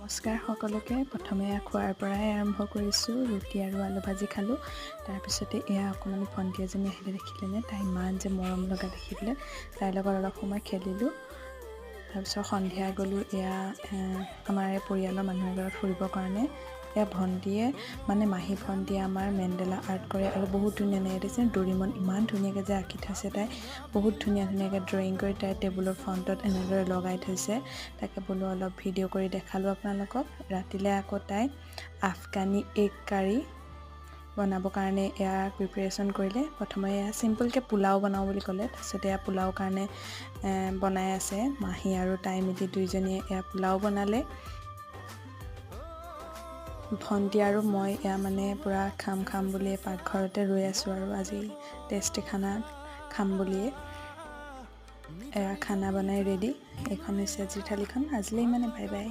নমস্কাৰ সকলোকে। প্ৰথমে খোৱাৰ পৰাই আৰম্ভ কৰিছোঁ। ৰুটি আৰু আলু ভাজি খালোঁ। তাৰপিছতে এয়া অকণমানি ভণ্টি এজনী আহিলে দেখিলেনে, তাই ইমান যে মৰম লগা দেখিলে। তাইৰ লগত অলপ সময় খেলিলোঁ। তাৰপিছত সন্ধিয়া গ'লোঁ এয়া আমাৰ পৰিয়ালৰ মানুহ এঘৰত ফুৰিবৰ কাৰণে। এয়া ভণ্টিয়ে মানে মাহী ভণ্টিয়ে আমাৰ মেণ্ডেলা আৰ্ট কৰে আৰু বহুত ধুনীয়া ধুনীয়া দেখিছে ডৰিমন ইমান ধুনীয়াকৈ যে আঁকি থৈছে। তাই বহুত ধুনীয়াকৈ ড্ৰয়িং কৰি তাই টেবুলৰ ফ্ৰণ্টত এনেদৰে লগাই থৈছে। তাকে বোলো অলপ ভিডিঅ' কৰি দেখালোঁ আপোনালোকক। ৰাতিলৈ আকৌ তাই আফগানী এগ কাৰী বনাবৰ কাৰণে এয়া প্ৰিপেৰেশ্যন কৰিলে। প্ৰথমে এয়া চিম্পলকৈ পোলাও বনাওঁ বুলি ক'লে। তাৰপিছতে এয়া পোলাও কাৰণে বনাই আছে। মাহী আৰু তাই মিলি দুইজনীয়ে এয়া পোলাও বনালে। ভণ্টি আৰু মই এয়া মানে পূৰা খাম বুলিয়ে পাকঘৰতে ৰৈ আছোঁ আৰু আজি টেষ্টি খানা খাম বুলিয়ে। এয়া খানা বনাই ৰেডি। এইখন হৈছে আজিৰ থালিখন। আজিলৈ ইমানে, বাই বাই।